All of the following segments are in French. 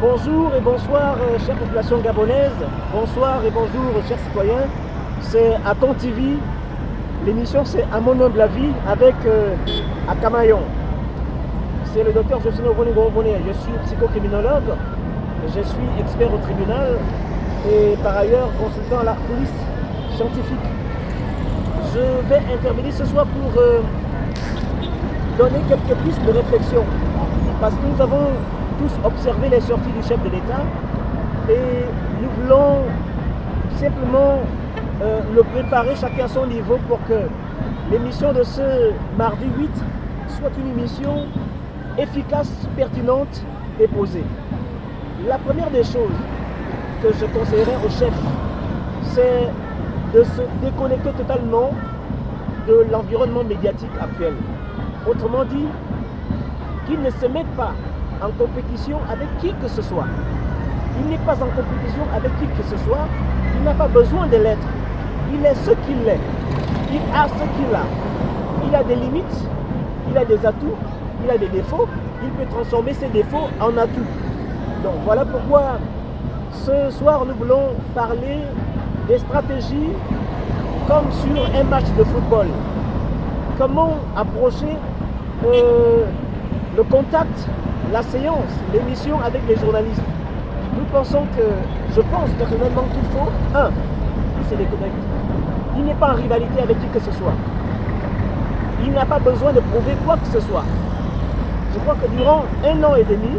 Bonjour et bonsoir, chère population gabonaise. Bonsoir et bonjour, chers citoyens. C'est Aton TV. L'émission, c'est À mon humble avis avec Akamayon. C'est le docteur José Ngoné. Je suis psychocriminologue. Je suis expert au tribunal et par ailleurs consultant à la police scientifique. Je vais intervenir ce soir pour donner quelques pistes de réflexion. Parce que nous avons tous observé les sorties du chef de l'État et nous voulons simplement le préparer chacun à son niveau pour que l'émission de ce mardi 8 soit une émission efficace, pertinente et posée. La première des choses que je conseillerais au chef, c'est de se déconnecter totalement de l'environnement médiatique actuel. Autrement dit, qu'il ne se mette pas en compétition avec qui que ce soit. Il n'est pas en compétition avec qui que ce soit. Il n'a pas besoin de l'être. Il est ce qu'il est. Il a ce qu'il a. Il a des limites, il a des atouts, il a des défauts. Il peut transformer ses défauts en atouts. Donc voilà pourquoi ce soir nous voulons parler des stratégies comme sur un match de football. Comment approcher le contact, la séance, l'émission avec les journalistes. Nous pensons que, je pense personnellement qu'il faut, il se déconnecte. Il n'est pas en rivalité avec qui que ce soit. Il n'a pas besoin de prouver quoi que ce soit. Je crois que durant 1 an et demi,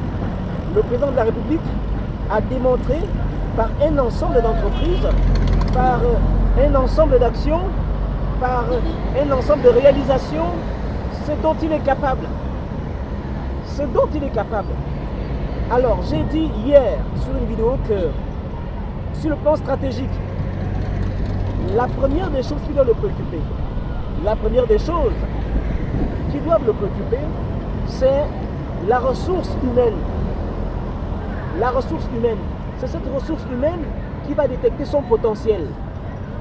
le président de la République a démontré par un ensemble d'entreprises, par un ensemble d'actions, par un ensemble de réalisations, ce dont il est capable. Ce dont il est capable. Alors, j'ai dit hier sur une vidéo que, sur le plan stratégique, la première des choses qui doit le préoccuper, la première des choses qui doivent le préoccuper, c'est la ressource humaine. La ressource humaine. C'est cette ressource humaine qui va détecter son potentiel,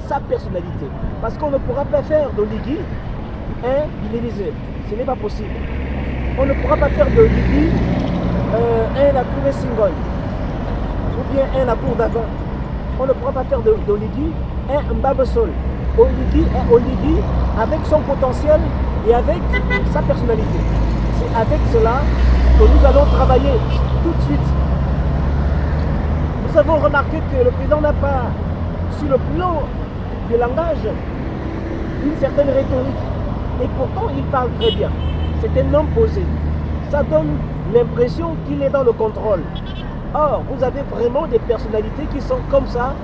sa personnalité. Parce qu'on ne pourra pas faire d'Oligui un Guinée-Bissau. Ce n'est pas possible. On ne pourra pas faire de Lydie un Akouré Singoy ou bien un Akour d'avant. On ne pourra pas faire d'Oligui un Mbabesol. Oligui est Oligui avec son potentiel et avec sa personnalité. C'est avec cela que nous allons travailler tout de suite. Nous avons remarqué que le président n'a pas, sur le plan du langage, une certaine rhétorique. Et pourtant, il parle très bien. C'est un homme posé. Ça donne l'impression qu'il est dans le contrôle. Or, vous avez vraiment des personnalités qui sont comme ça,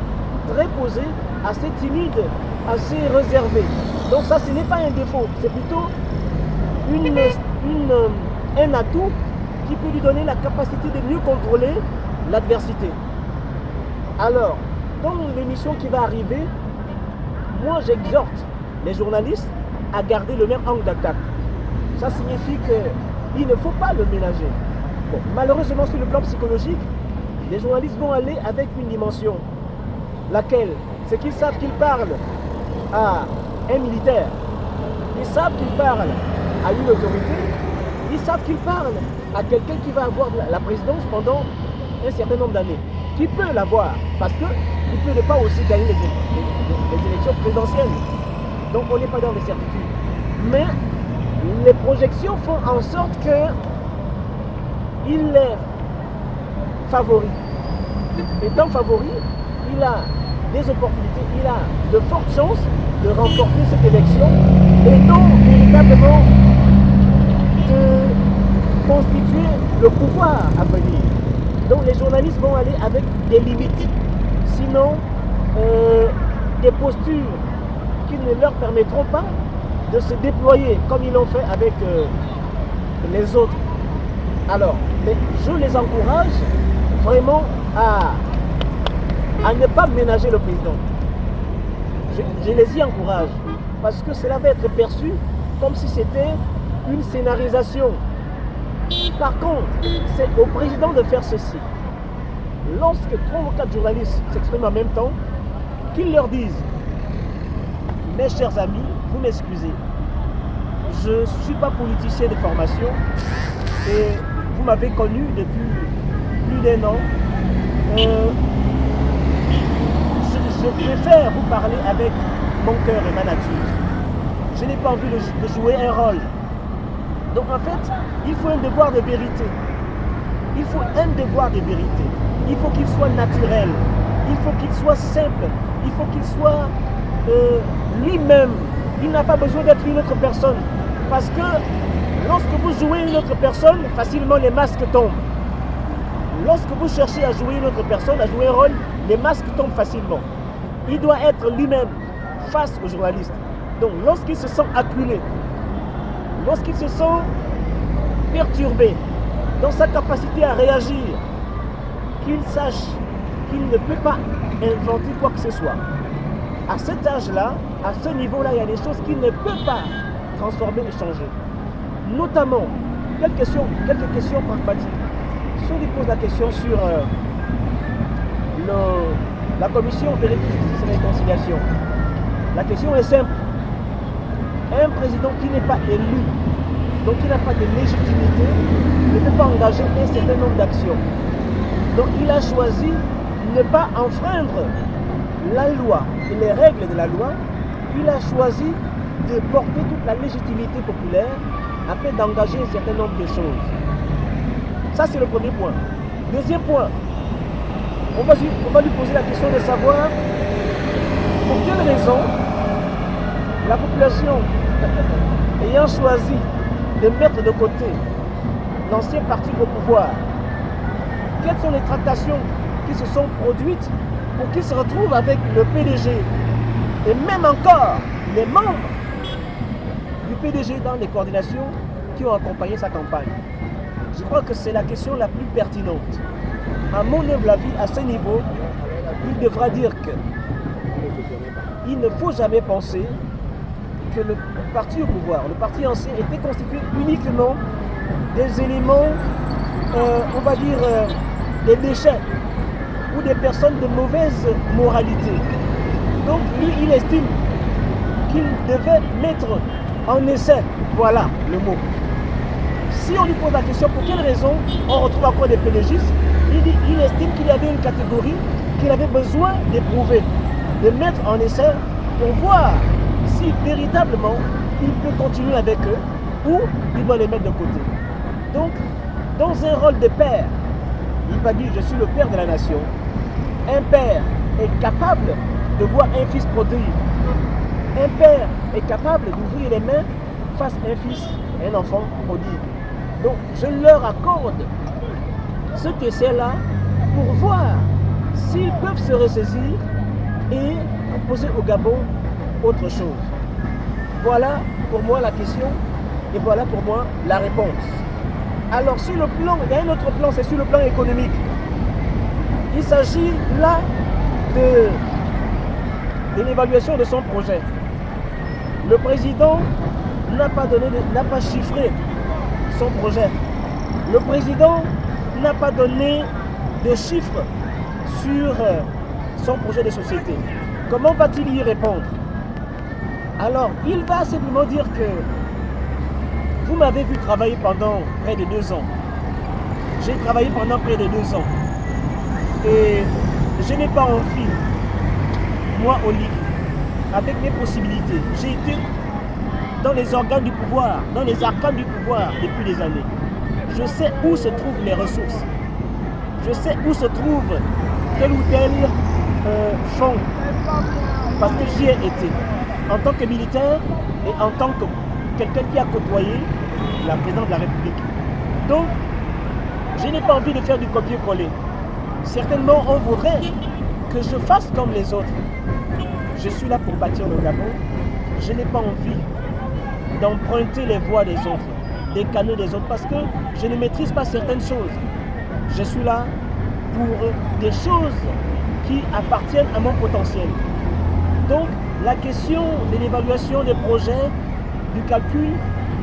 très posées, assez timides, assez réservées. Donc ça, ce n'est pas un défaut, c'est plutôt un atout qui peut lui donner la capacité de mieux contrôler l'adversité. Alors, dans l'émission qui va arriver, moi j'exhorte les journalistes à garder le même angle d'attaque. Ça signifie qu'il ne faut pas le ménager. Bon, malheureusement, sur le plan psychologique, les journalistes vont aller avec une dimension. Laquelle? C'est qu'ils savent qu'ils parlent à un militaire. Ils savent qu'ils parlent à une autorité. Ils savent qu'ils parlent à quelqu'un qui va avoir la présidence pendant un certain nombre d'années. Qui peut l'avoir? Parce qu'il ne peut pas aussi gagner les élections présidentielles. Donc on n'est pas dans les certitudes. Mais les projections font en sorte qu'il est favori. Étant favori, il a des opportunités, il a de fortes chances de remporter cette élection et donc véritablement de constituer le pouvoir à venir. Donc les journalistes vont aller avec des limites. Sinon, des postures qui ne leur permettront pas de se déployer comme ils l'ont fait avec les autres. Alors, mais je les encourage vraiment à ne pas ménager le président. Je les y encourage parce que cela va être perçu comme si c'était une scénarisation. Par contre, c'est au président de faire ceci. Lorsque 3 ou 4 journalistes s'expriment en même temps, qu'ils leur disent: mes chers amis, vous m'excusez, je ne suis pas politicien de formation et vous m'avez connu depuis plus d'1 an, je préfère vous parler avec mon cœur et ma nature. Je n'ai pas envie de jouer un rôle. Donc en fait, il faut un devoir de vérité. Il faut un devoir de vérité. Il faut qu'il soit naturel. Il faut qu'il soit simple. Il faut qu'il soit lui-même. Il n'a pas besoin d'être une autre personne. Parce que lorsque vous jouez une autre personne, facilement les masques tombent. Lorsque vous cherchez à jouer une autre personne, à jouer un rôle, les masques tombent facilement. Il doit être lui-même face aux journalistes. Donc lorsqu'il se sent acculé, lorsqu'il se sent perturbé dans sa capacité à réagir, qu'il sache qu'il ne peut pas inventer quoi que ce soit. À cet âge-là, à ce niveau-là, il y a des choses qu'il ne peut pas transformer et changer. Notamment, quelques questions pragmatiques. Si on lui pose la question sur la commission vérité, justice et réconciliation, la question est simple. Un président qui n'est pas élu, donc qui n'a pas de légitimité, ne peut pas engager un certain nombre d'actions. Donc il a choisi de ne pas enfreindre la loi et les règles de la loi. Il a choisi de porter toute la légitimité populaire afin d'engager un certain nombre de choses. Ça, c'est le premier point. Deuxième point, on va lui poser la question de savoir pour quelle raison la population ayant choisi de mettre de côté l'ancien parti au pouvoir, quelles sont les tractations qui se sont produites pour qu'il se retrouve avec le PDG et même encore les membres du PDG dans les coordinations qui ont accompagné sa campagne. Je crois que c'est la question la plus pertinente. À mon humble avis, à ce niveau, il devra dire qu'il ne faut jamais penser que le parti au pouvoir, le parti ancien, était constitué uniquement des éléments, on va dire, des déchets ou des personnes de mauvaise moralité. Donc lui, il estime qu'il devait mettre en essai, voilà le mot. Si on lui pose la question pour quelle raison on retrouve encore des pédagogistes, il estime qu'il y avait une catégorie qu'il avait besoin d'éprouver, de mettre en essai pour voir si véritablement il peut continuer avec eux ou il doit les mettre de côté. Donc, dans un rôle de père, il va dire je suis le père de la nation. Un père est capable de voir un fils prodigue. Un père est capable d'ouvrir les mains face à un fils, un enfant prodigue. Donc je leur accorde cet essai-là pour voir s'ils peuvent se ressaisir et proposer au Gabon autre chose. Voilà pour moi la question et voilà pour moi la réponse. Alors sur le plan, il y a un autre plan, c'est sur le plan économique. Il s'agit là de l'évaluation de son projet. Le président n'a pas chiffré son projet. Le président n'a pas donné de chiffres sur son projet de société. Comment va-t-il y répondre? Alors, il va simplement dire que vous m'avez vu travailler pendant près de 2 ans. J'ai travaillé pendant près de 2 ans. Et je n'ai pas envie, moi, au lit, avec mes possibilités. J'ai été dans les organes du pouvoir, dans les arcanes du pouvoir depuis des années. Je sais où se trouvent les ressources. Je sais où se trouve tel ou tel fonds. Parce que j'y ai été. En tant que militaire et en tant que quelqu'un qui a côtoyé la présidente de la République. Donc, je n'ai pas envie de faire du copier-coller. Certainement, on voudrait que je fasse comme les autres. Je suis là pour bâtir le Gabon. Je n'ai pas envie d'emprunter les voies des autres, des canaux des autres, parce que je ne maîtrise pas certaines choses. Je suis là pour des choses qui appartiennent à mon potentiel. Donc, la question de l'évaluation des projets, du calcul,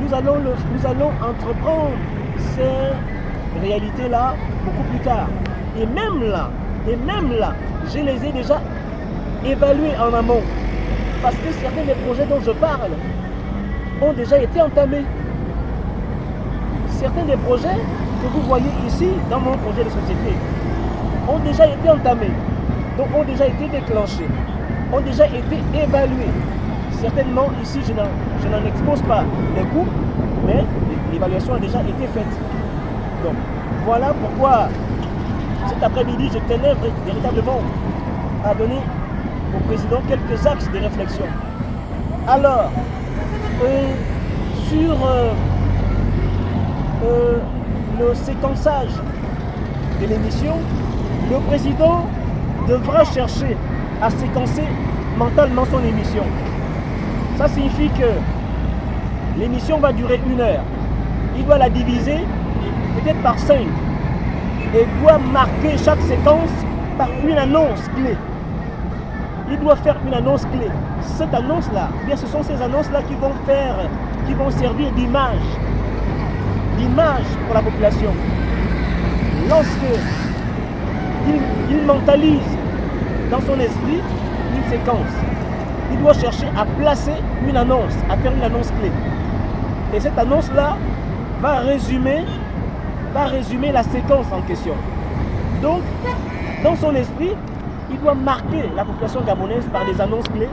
nous allons entreprendre ces réalités-là beaucoup plus tard. Et même là, je les ai déjà évalués en amont. Parce que certains des projets dont je parle ont déjà été entamés. Certains des projets que vous voyez ici, dans mon projet de société, ont déjà été entamés, donc ont déjà été déclenchés, ont déjà été évalués. Certainement, ici, je n'en expose pas les coûts, mais l'évaluation a déjà été faite. Donc, voilà pourquoi cet après-midi, je tenais véritablement à donner au président quelques axes de réflexion. Alors, sur le séquençage de l'émission, le président devra chercher à séquencer mentalement son émission. Ça signifie que l'émission va durer 1 heure. Il doit la diviser peut-être par 5 et doit marquer chaque séquence par une annonce clé. Il doit faire une annonce clé. Cette annonce-là, bien ce sont ces annonces-là qui vont servir d'image pour la population. Lorsque il mentalise dans son esprit une séquence, il doit chercher à placer une annonce, à faire une annonce clé. Et cette annonce-là va résumer la séquence en question. Donc, dans son esprit, il doit marquer la population gabonaise par des annonces clés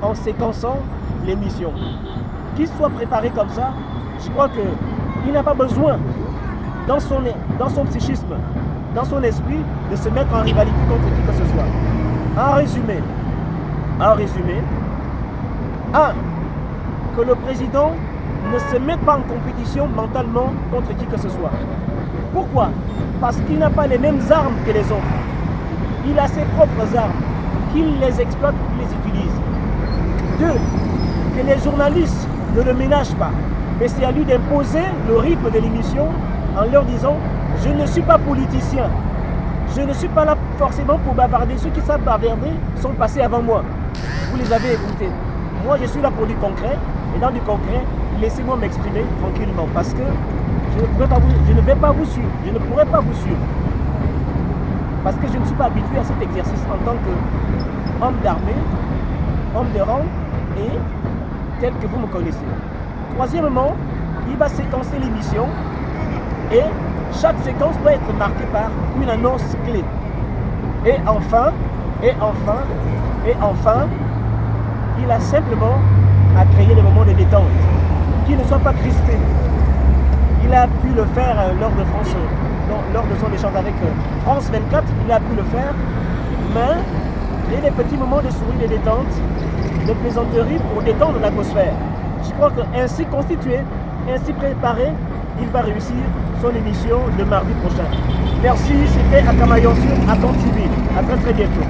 en séquençant l'émission. Qu'il soit préparé comme ça, je crois qu'il n'a pas besoin, dans son psychisme, dans son esprit, de se mettre en rivalité contre qui que ce soit. En résumé, 1. Que le président ne se mette pas en compétition mentalement contre qui que ce soit. Pourquoi? Parce qu'il n'a pas les mêmes armes que les autres. Il a ses propres armes, qu'il les exploite, qu'il les utilise. 2. Que les journalistes ne le ménagent pas. Mais c'est à lui d'imposer le rythme de l'émission en leur disant « Je ne suis pas politicien. Je ne suis pas là forcément pour bavarder. Ceux qui savent bavarder sont passés avant moi. Vous les avez écoutés. Moi, je suis là pour du concret. Et dans du concret, laissez-moi m'exprimer tranquillement. Parce que je ne pourrai pas vous suivre. Je ne pourrai pas vous suivre. Parce que je ne suis pas habitué à cet exercice en tant qu'homme d'armée, homme de rang et tel que vous me connaissez. 3e, il va séquencer l'émission et chaque séquence doit être marquée par une annonce clé. Et enfin, il a simplement à créer des moments de détente qui ne soient pas crispés. Il a pu le faire lors de son échange avec France 24, il a pu le faire, mais il y a des petits moments de sourire, de détente, de plaisanterie pour détendre l'atmosphère. Je crois qu'ainsi constitué, ainsi préparé, il va réussir son émission de mardi prochain. Merci, c'était Akamayon sur Atom TV. À très très bientôt.